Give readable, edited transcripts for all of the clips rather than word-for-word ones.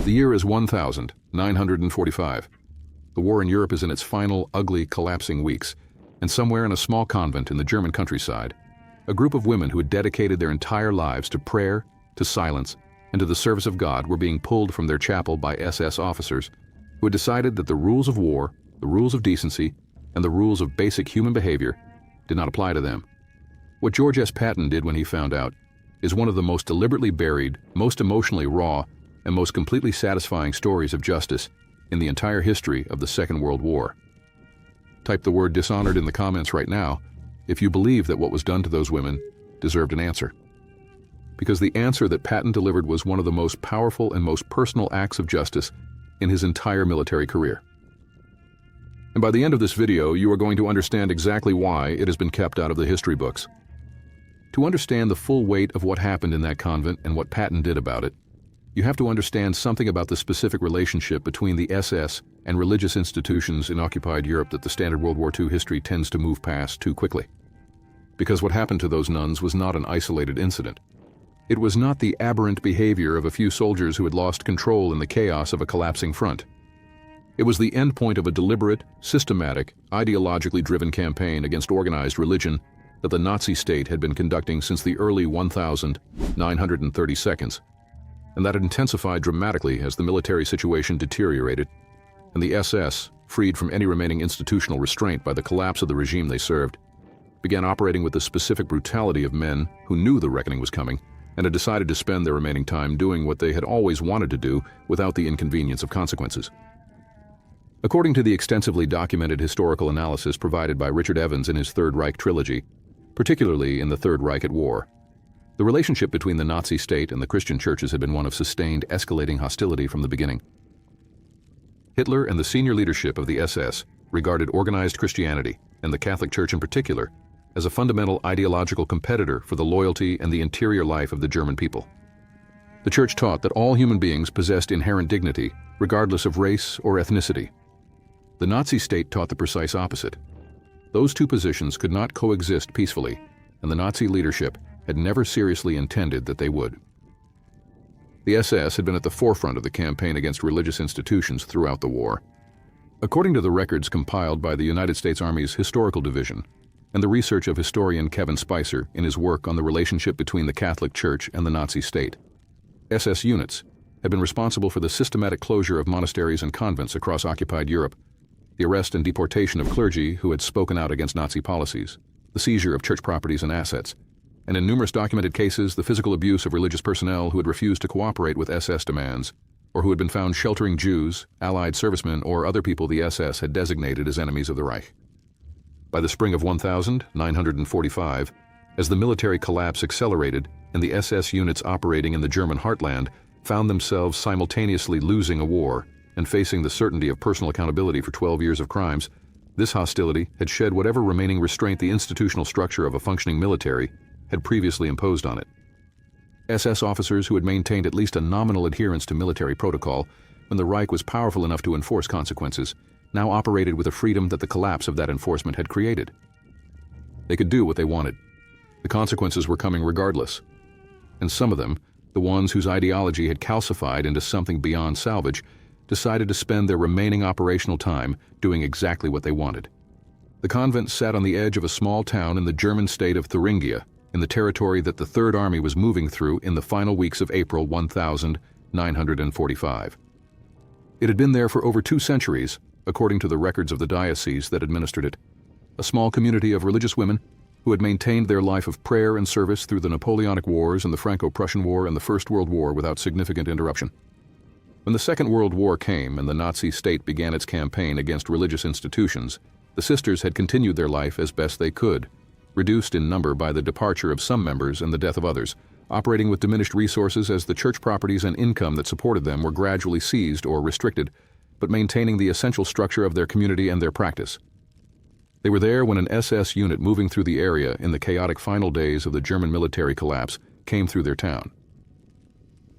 The year is 1945. The war in Europe is in its final, ugly, collapsing weeks, and somewhere in a small convent in the German countryside, a group of women who had dedicated their entire lives to prayer, to silence, and to the service of God were being pulled from their chapel by SS officers who had decided that the rules of war, the rules of decency, and the rules of basic human behavior did not apply to them. What George S. Patton did when he found out is one of the most deliberately buried, most emotionally raw, and most completely satisfying stories of justice in the entire history of the Second World War. Type the word dishonored in the comments right now if you believe that what was done to those women deserved an answer. Because the answer that Patton delivered was one of the most powerful and most personal acts of justice in his entire military career. And by the end of this video, you are going to understand exactly why it has been kept out of the history books. To understand the full weight of what happened in that convent and what Patton did about it, you have to understand something about the specific relationship between the SS and religious institutions in occupied Europe that the standard World War II history tends to move past too quickly. Because what happened to those nuns was not an isolated incident. It was not the aberrant behavior of a few soldiers who had lost control in the chaos of a collapsing front. It was the endpoint of a deliberate, systematic, ideologically driven campaign against organized religion that the Nazi state had been conducting since the early 1932, and that had intensified dramatically as the military situation deteriorated, and the SS, freed from any remaining institutional restraint by the collapse of the regime they served, began operating with the specific brutality of men who knew the reckoning was coming and had decided to spend their remaining time doing what they had always wanted to do without the inconvenience of consequences. According to the extensively documented historical analysis provided by Richard Evans in his Third Reich trilogy, particularly in the Third Reich at War, the relationship between the Nazi state and the Christian churches had been one of sustained, escalating hostility from the beginning. Hitler and the senior leadership of the SS regarded organized Christianity, and the Catholic Church in particular, as a fundamental ideological competitor for the loyalty and the interior life of the German people. The Church taught that all human beings possessed inherent dignity, regardless of race or ethnicity. The Nazi state taught the precise opposite. Those two positions could not coexist peacefully, and the Nazi leadership had never seriously intended that they would. The SS had been at the forefront of the campaign against religious institutions throughout the war. According to the records compiled by the United States Army's Historical Division and the research of historian Kevin Spicer in his work on the relationship between the Catholic Church and the Nazi state, SS units had been responsible for the systematic closure of monasteries and convents across occupied Europe, the arrest and deportation of clergy who had spoken out against Nazi policies, the seizure of church properties and assets, and in numerous documented cases, the physical abuse of religious personnel who had refused to cooperate with SS demands, or who had been found sheltering Jews, Allied servicemen, or other people the SS had designated as enemies of the Reich. By the spring of 1945, as the military collapse accelerated and the SS units operating in the German heartland found themselves simultaneously losing a war and facing the certainty of personal accountability for 12 years of crimes, this hostility had shed whatever remaining restraint the institutional structure of a functioning military had previously imposed on it. SS officers who had maintained at least a nominal adherence to military protocol when the Reich was powerful enough to enforce consequences now operated with a freedom that the collapse of that enforcement had created. They could do what they wanted. The consequences were coming regardless. And some of them, the ones whose ideology had calcified into something beyond salvage, decided to spend their remaining operational time doing exactly what they wanted. The convent sat on the edge of a small town in the German state of Thuringia, in the territory that the Third Army was moving through in the final weeks of April 1945. It had been there for over 2 centuries, according to the records of the diocese that administered it, a small community of religious women who had maintained their life of prayer and service through the Napoleonic Wars and the Franco-Prussian War and the First World War without significant interruption. When the Second World War came and the Nazi state began its campaign against religious institutions, the sisters had continued their life as best they could, reduced in number by the departure of some members and the death of others, operating with diminished resources as the church properties and income that supported them were gradually seized or restricted, but maintaining the essential structure of their community and their practice. They were there when an SS unit moving through the area in the chaotic final days of the German military collapse came through their town.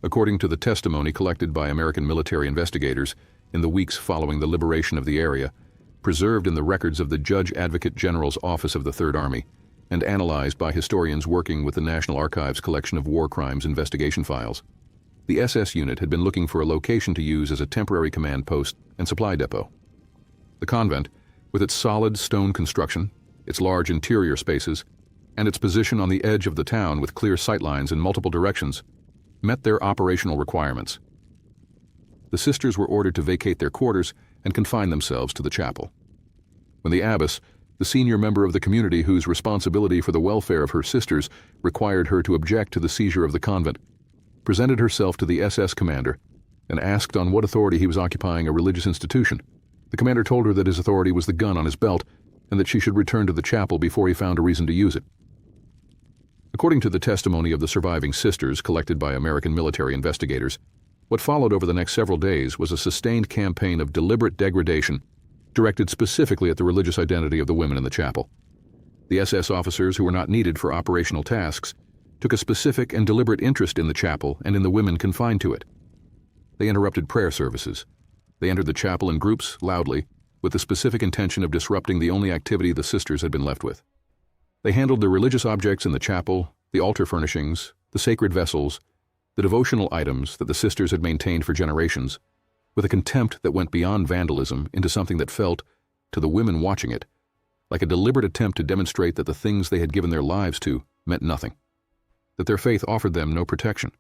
According to the testimony collected by American military investigators in the weeks following the liberation of the area, preserved in the records of the Judge Advocate General's Office of the Third Army, and analyzed by historians working with the National Archives collection of war crimes investigation files, the SS unit had been looking for a location to use as a temporary command post and supply depot. The convent, with its solid stone construction, its large interior spaces, and its position on the edge of the town with clear sightlines in multiple directions, met their operational requirements. The sisters were ordered to vacate their quarters and confine themselves to the chapel. When the abbess, the senior member of the community whose responsibility for the welfare of her sisters required her to object to the seizure of the convent, presented herself to the SS commander and asked on what authority he was occupying a religious institution, the commander told her that his authority was the gun on his belt and that she should return to the chapel before he found a reason to use it. According to the testimony of the surviving sisters collected by American military investigators, what followed over the next several days was a sustained campaign of deliberate degradation directed specifically at the religious identity of the women in the chapel. The SS officers who were not needed for operational tasks took a specific and deliberate interest in the chapel and in the women confined to it. They interrupted prayer services. They entered the chapel in groups, loudly, with the specific intention of disrupting the only activity the sisters had been left with. They handled the religious objects in the chapel, the altar furnishings, the sacred vessels, the devotional items that the sisters had maintained for generations, with a contempt that went beyond vandalism into something that felt, to the women watching it, like a deliberate attempt to demonstrate that the things they had given their lives to meant nothing, that their faith offered them no protection,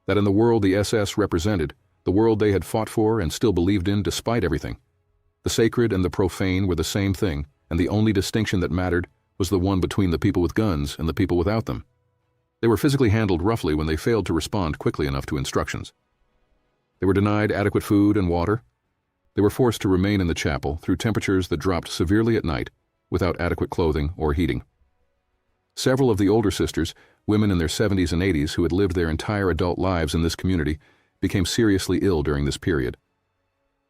that in the world the SS represented, the world they had fought for and still believed in despite everything, the sacred and the profane were the same thing, and the only distinction that mattered was the one between the people with guns and the people without them. They were physically handled roughly when they failed to respond quickly enough to instructions. They were denied adequate food and water. They were forced to remain in the chapel through temperatures that dropped severely at night without adequate clothing or heating. Several of the older sisters, women in their 70s and 80s who had lived their entire adult lives in this community, became seriously ill during this period.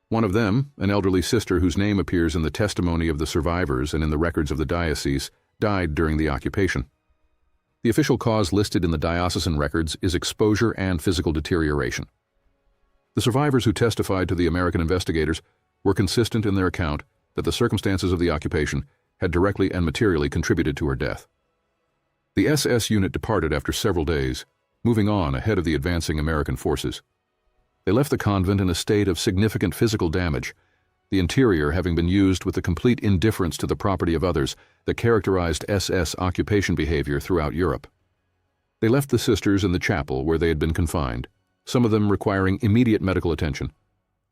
One of them, an elderly sister whose name appears in the testimony of the survivors and in the records of the diocese, died during the occupation. The official cause listed in the diocesan records is exposure and physical deterioration. The survivors who testified to the American investigators were consistent in their account that the circumstances of the occupation had directly and materially contributed to her death. The SS unit departed after several days, moving on ahead of the advancing American forces. They left the convent in a state of significant physical damage, the interior having been used with the complete indifference to the property of others that characterized SS occupation behavior throughout Europe. They left the sisters in the chapel where they had been confined, some of them requiring immediate medical attention,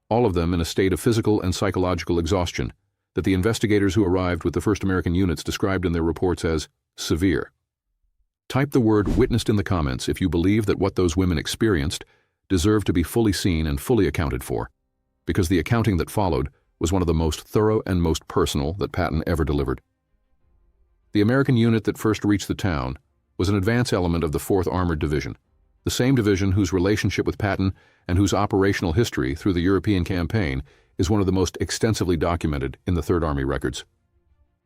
all of them in a state of physical and psychological exhaustion that the investigators who arrived with the first American units described in their reports as severe. Type the word "witnessed" in the comments if you believe that what those women experienced deserved to be fully seen and fully accounted for, because the accounting that followed was one of the most thorough and most personal that Patton ever delivered. The American unit that first reached the town was an advance element of the 4th Armored Division, the same division whose relationship with Patton and whose operational history through the European campaign is one of the most extensively documented in the Third Army records.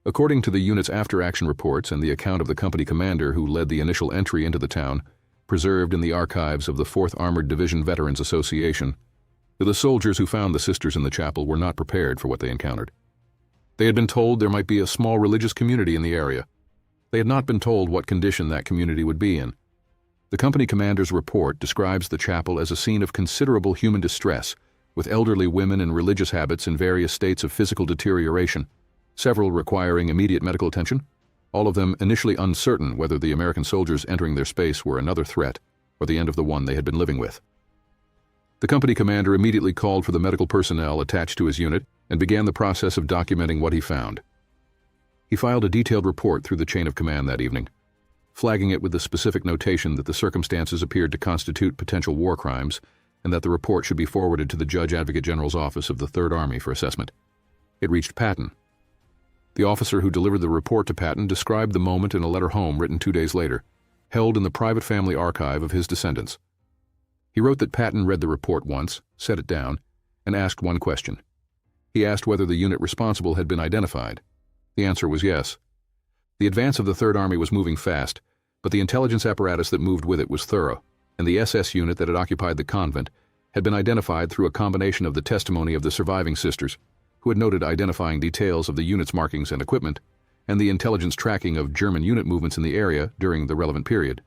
According to the unit's after-action reports and the account of the company commander who led the initial entry into the town, preserved in the archives of the 4th Armored Division Veterans Association, the soldiers who found the sisters in the chapel were not prepared for what they encountered. They had been told there might be a small religious community in the area. They had not been told what condition that community would be in. The company commander's report describes the chapel as a scene of considerable human distress, with elderly women in religious habits in various states of physical deterioration, several requiring immediate medical attention, all of them initially uncertain whether the American soldiers entering their space were another threat or the end of the one they had been living with. The company commander immediately called for the medical personnel attached to his unit and began the process of documenting what he found. He filed a detailed report through the chain of command that evening, flagging it with the specific notation that the circumstances appeared to constitute potential war crimes and that the report should be forwarded to the Judge Advocate General's office of the Third Army for assessment. It reached Patton. The officer who delivered the report to Patton described the moment in a letter home written 2 days later, held in the private family archive of his descendants. He wrote that Patton read the report once, set it down, and asked one question. He asked whether the unit responsible had been identified. The answer was yes. The advance of the Third Army was moving fast, but the intelligence apparatus that moved with it was thorough, and the SS unit that had occupied the convent had been identified through a combination of the testimony of the surviving sisters, who had noted identifying details of the unit's markings and equipment, and the intelligence tracking of German unit movements in the area during the relevant period.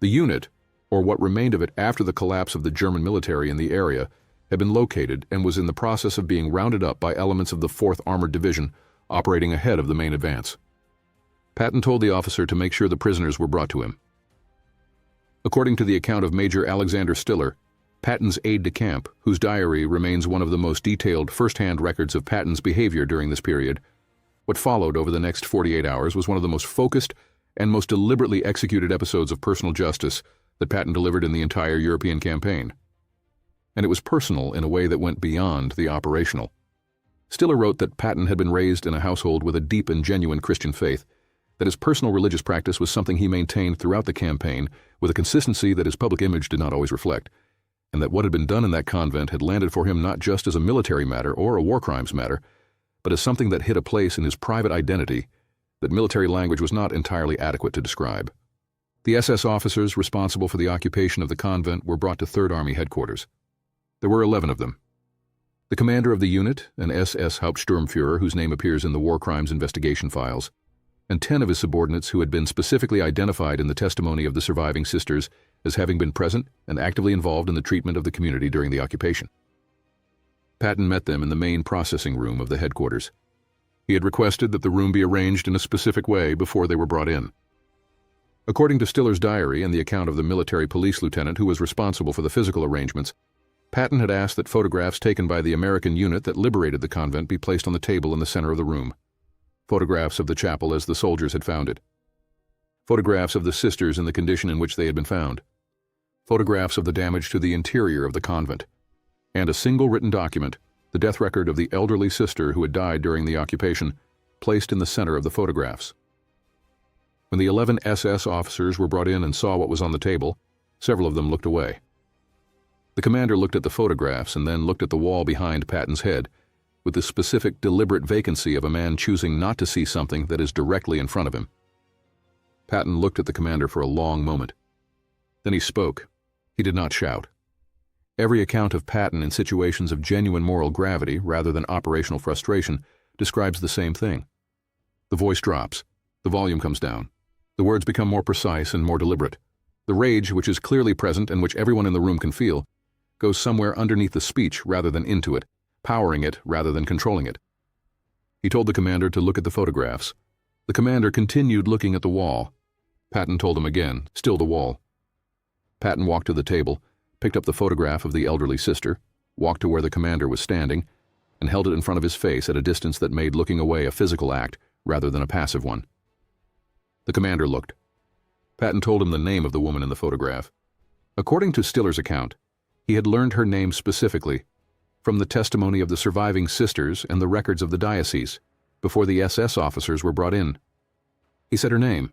The unit, or what remained of it after the collapse of the German military in the area, had been located and was in the process of being rounded up by elements of the 4th Armored Division operating ahead of the main advance. Patton told the officer to make sure the prisoners were brought to him. According to the account of Major Alexander Stiller, Patton's aide-de-camp, whose diary remains one of the most detailed first-hand records of Patton's behavior during this period, what followed over the next 48 hours was one of the most focused and most deliberately executed episodes of personal justice that Patton delivered in the entire European campaign. And it was personal in a way that went beyond the operational. Stiller wrote that Patton had been raised in a household with a deep and genuine Christian faith, that his personal religious practice was something he maintained throughout the campaign with a consistency that his public image did not always reflect, and that what had been done in that convent had landed for him not just as a military matter or a war crimes matter, but as something that hit a place in his private identity that military language was not entirely adequate to describe. The SS officers responsible for the occupation of the convent were brought to 3rd Army headquarters. There were 11 of them. The commander of the unit, an SS Hauptsturmführer whose name appears in the war crimes investigation files, and 10 of his subordinates who had been specifically identified in the testimony of the surviving sisters as having been present and actively involved in the treatment of the community during the occupation. Patton met them in the main processing room of the headquarters. He had requested that the room be arranged in a specific way before they were brought in. According to Stiller's diary and the account of the military police lieutenant who was responsible for the physical arrangements, Patton had asked that photographs taken by the American unit that liberated the convent be placed on the table in the center of the room. Photographs of the chapel as the soldiers had found it. Photographs of the sisters in the condition in which they had been found. Photographs of the damage to the interior of the convent. And a single written document, the death record of the elderly sister who had died during the occupation, placed in the center of the photographs. When the 11 SS officers were brought in and saw what was on the table, several of them looked away. The commander looked at the photographs and then looked at the wall behind Patton's head, with the specific, deliberate vacancy of a man choosing not to see something that is directly in front of him. Patton looked at the commander for a long moment. Then he spoke. He did not shout. Every account of Patton in situations of genuine moral gravity rather than operational frustration describes the same thing. The voice drops. The volume comes down. The words become more precise and more deliberate. The rage, which is clearly present and which everyone in the room can feel, goes somewhere underneath the speech rather than into it, powering it rather than controlling it. He told the commander to look at the photographs. The commander continued looking at the wall. Patton told him again, still the wall. Patton walked to the table, picked up the photograph of the elderly sister, walked to where the commander was standing, and held it in front of his face at a distance that made looking away a physical act rather than a passive one. The commander looked. Patton told him the name of the woman in the photograph. According to Stiller's account, he had learned her name specifically from the testimony of the surviving sisters and the records of the diocese before the SS officers were brought in. He said her name.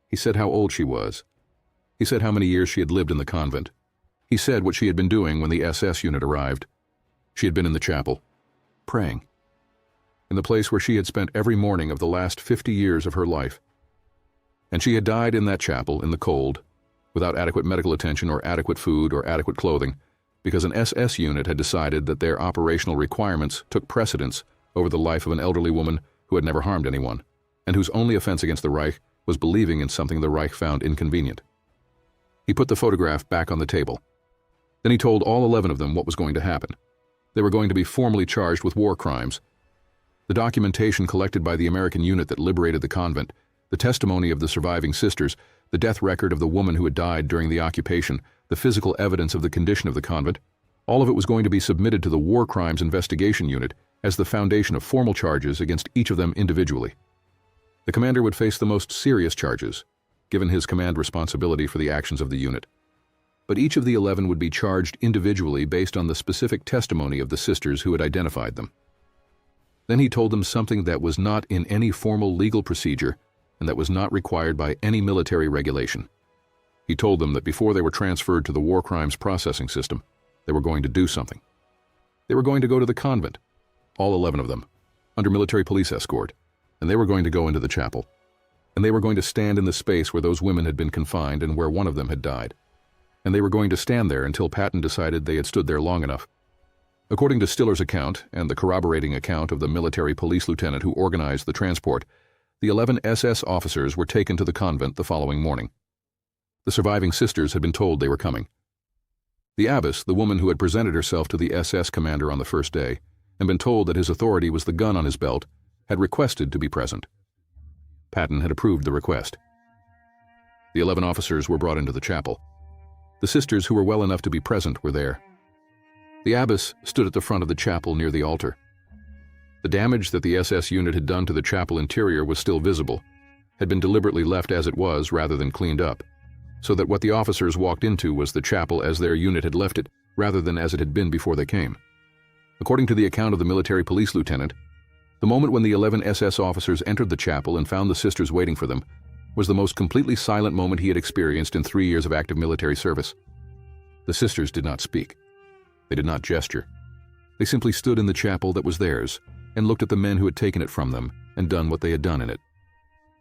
He said how old she was. He said how many years she had lived in the convent. He said what she had been doing when the SS unit arrived. She had been in the chapel, praying, in the place where she had spent every morning of the last 50 years of her life. And she had died in that chapel in the cold, without adequate medical attention or adequate food or adequate clothing, because an SS unit had decided that their operational requirements took precedence over the life of an elderly woman who had never harmed anyone, and whose only offense against the Reich was believing in something the Reich found inconvenient. He put the photograph back on the table. Then he told all 11 of them what was going to happen. They were going to be formally charged with war crimes. The documentation collected by the American unit that liberated the convent, the testimony of the surviving sisters, the death record of the woman who had died during the occupation, the physical evidence of the condition of the convent, all of it was going to be submitted to the War Crimes Investigation Unit as the foundation of formal charges against each of them individually. The commander would face the most serious charges, given his command responsibility for the actions of the unit. But each of the 11 would be charged individually based on the specific testimony of the sisters who had identified them. Then he told them something that was not in any formal legal procedure and that was not required by any military regulation. He told them that before they were transferred to the war crimes processing system, they were going to do something. They were going to go to the convent, all 11 of them, under military police escort, and they were going to go into the chapel. And they were going to stand in the space where those women had been confined and where one of them had died. And they were going to stand there until Patton decided they had stood there long enough. According to Stiller's account and the corroborating account of the military police lieutenant who organized the transport, the 11 SS officers were taken to the convent the following morning. The surviving sisters had been told they were coming. The abbess, the woman who had presented herself to the SS commander on the first day and been told that his authority was the gun on his belt, had requested to be present. Patton had approved the request. The 11 officers were brought into the chapel. The sisters who were well enough to be present were there. The abbess stood at the front of the chapel near the altar. The damage that the SS unit had done to the chapel interior was still visible, had been deliberately left as it was rather than cleaned up, so that what the officers walked into was the chapel as their unit had left it, rather than as it had been before they came. According to the account of the military police lieutenant, the moment when the 11 SS officers entered the chapel and found the sisters waiting for them was the most completely silent moment he had experienced in 3 years of active military service. The sisters did not speak. They did not gesture. They simply stood in the chapel that was theirs and looked at the men who had taken it from them and done what they had done in it.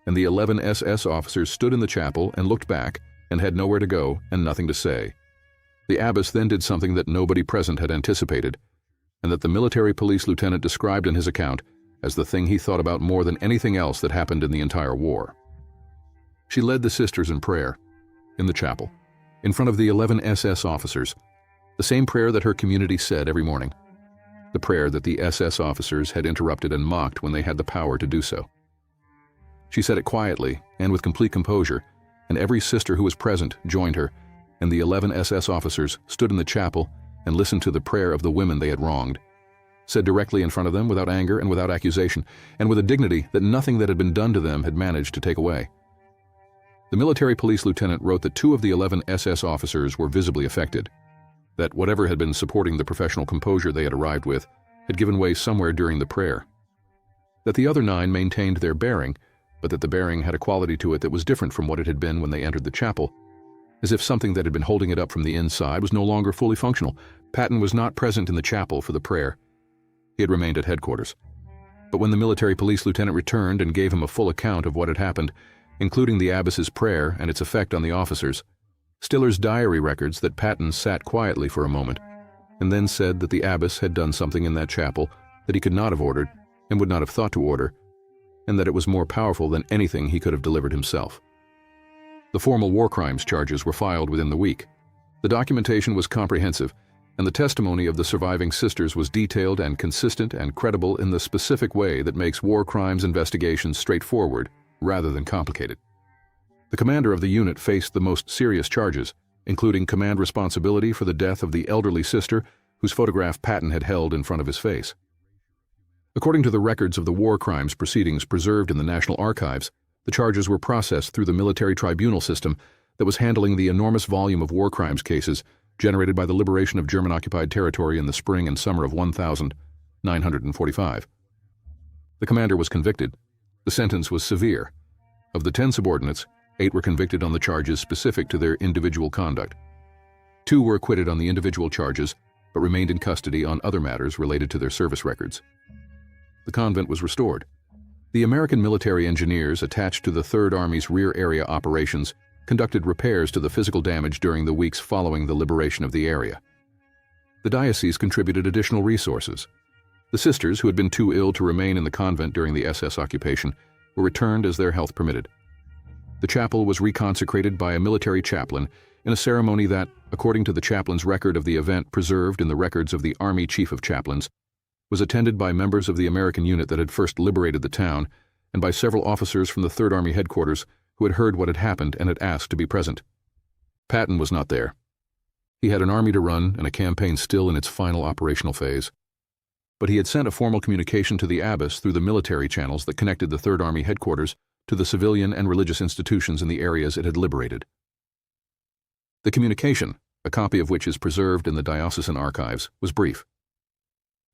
And the 11 SS officers stood in the chapel and looked back and had nowhere to go and nothing to say. The abbess then did something that nobody present had anticipated, and that the military police lieutenant described in his account as the thing he thought about more than anything else that happened in the entire war. She led the sisters in prayer, in the chapel, in front of the 11 SS officers, the same prayer that her community said every morning, the prayer that the SS officers had interrupted and mocked when they had the power to do so. She said it quietly and with complete composure, and every sister who was present joined her, and the 11 SS officers stood in the chapel and listened to the prayer of the women they had wronged, said directly in front of them without anger and without accusation, and with a dignity that nothing that had been done to them had managed to take away. The military police lieutenant wrote that 2 of the 11 SS officers were visibly affected, that whatever had been supporting the professional composure they had arrived with had given way somewhere during the prayer, that the other 9 maintained their bearing, but that the bearing had a quality to it that was different from what it had been when they entered the chapel, as if something that had been holding it up from the inside was no longer fully functional. Patton was not present in the chapel for the prayer. He had remained at headquarters. But when the military police lieutenant returned and gave him a full account of what had happened, including the abbess's prayer and its effect on the officers, Stiller's diary records that Patton sat quietly for a moment and then said that the abbess had done something in that chapel that he could not have ordered and would not have thought to order, and that it was more powerful than anything he could have delivered himself. The formal war crimes charges were filed within the week. The documentation was comprehensive, and the testimony of the surviving sisters was detailed and consistent and credible in the specific way that makes war crimes investigations straightforward rather than complicated. The commander of the unit faced the most serious charges, including command responsibility for the death of the elderly sister whose photograph Patton had held in front of his face. According to the records of the war crimes proceedings preserved in the National Archives, the charges were processed through the military tribunal system that was handling the enormous volume of war crimes cases generated by the liberation of German-occupied territory in the spring and summer of 1945. The commander was convicted. The sentence was severe. Of the 10 subordinates, 8 were convicted on the charges specific to their individual conduct. 2 were acquitted on the individual charges, but remained in custody on other matters related to their service records. The convent was restored. The American military engineers attached to the Third Army's rear area operations conducted repairs to the physical damage during the weeks following the liberation of the area. The diocese contributed additional resources. The sisters, who had been too ill to remain in the convent during the SS occupation, were returned as their health permitted. The chapel was reconsecrated by a military chaplain in a ceremony that, according to the chaplain's record of the event preserved in the records of the Army Chief of Chaplains, was attended by members of the American unit that had first liberated the town and by several officers from the Third Army headquarters who had heard what had happened and had asked to be present. Patton was not there. He had an army to run and a campaign still in its final operational phase. But he had sent a formal communication to the abbess through the military channels that connected the Third Army headquarters to the civilian and religious institutions in the areas it had liberated. The communication, a copy of which is preserved in the diocesan archives, was brief.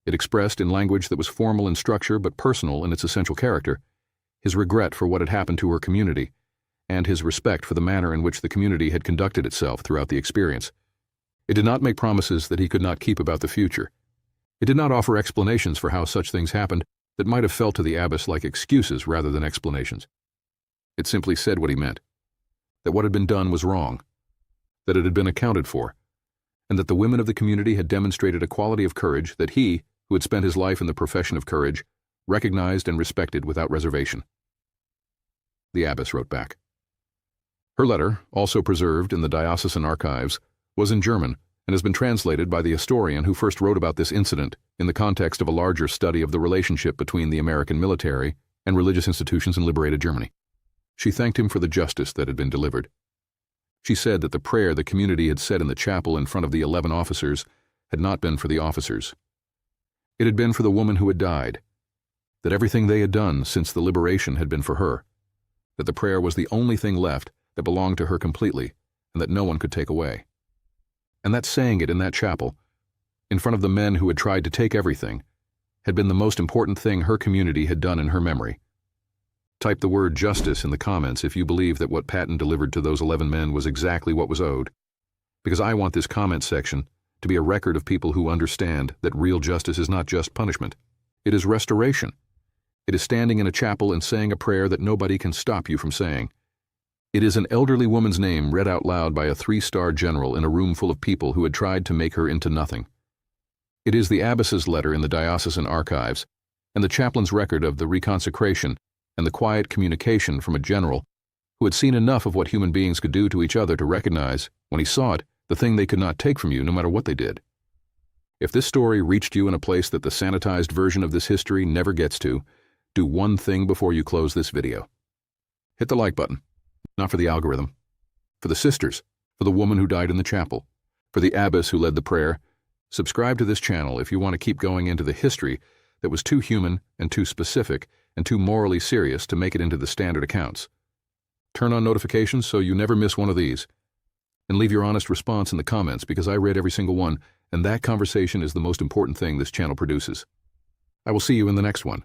It expressed in language that was formal in structure but personal in its essential character his regret for what had happened to her community and his respect for the manner in which the community had conducted itself throughout the experience. It did not make promises that he could not keep about the future. It did not offer explanations for how such things happened that might have felt to the abbess like excuses rather than explanations. It simply said what he meant, that what had been done was wrong, that it had been accounted for, and that the women of the community had demonstrated a quality of courage that he, who had spent his life in the profession of courage, recognized and respected without reservation. The abbess wrote back, Her letter, also preserved in the diocesan archives, was in German and has been translated by the historian who first wrote about this incident in the context of a larger study of the relationship between the American military and religious institutions in liberated Germany. She thanked him for the justice that had been delivered. She said that the prayer the community had said in the chapel in front of the 11 officers had not been for the officers. It had been for the woman who had died, that everything they had done since the liberation had been for her, that the prayer was the only thing left that belonged to her completely and that no one could take away. And that saying it in that chapel, in front of the men who had tried to take everything, had been the most important thing her community had done in her memory. Type the word justice in the comments if you believe that what Patton delivered to those 11 men was exactly what was owed, because I want this comment section to be a record of people who understand that real justice is not just punishment. It is restoration. It is standing in a chapel and saying a prayer that nobody can stop you from saying. It is an elderly woman's name read out loud by a 3-star general in a room full of people who had tried to make her into nothing. It is the abbess's letter in the diocesan archives and the chaplain's record of the reconsecration and the quiet communication from a general who had seen enough of what human beings could do to each other to recognize, when he saw it, the thing they could not take from you no matter what they did. If this story reached you in a place that the sanitized version of this history never gets to, do one thing before you close this video. Hit the like button. Not for the algorithm. For the sisters, for the woman who died in the chapel, for the abbess who led the prayer. Subscribe to this channel if you want to keep going into the history that was too human and too specific and too morally serious to make it into the standard accounts. Turn on notifications so you never miss one of these. And leave your honest response in the comments because I read every single one, and that conversation is the most important thing this channel produces. I will see you in the next one.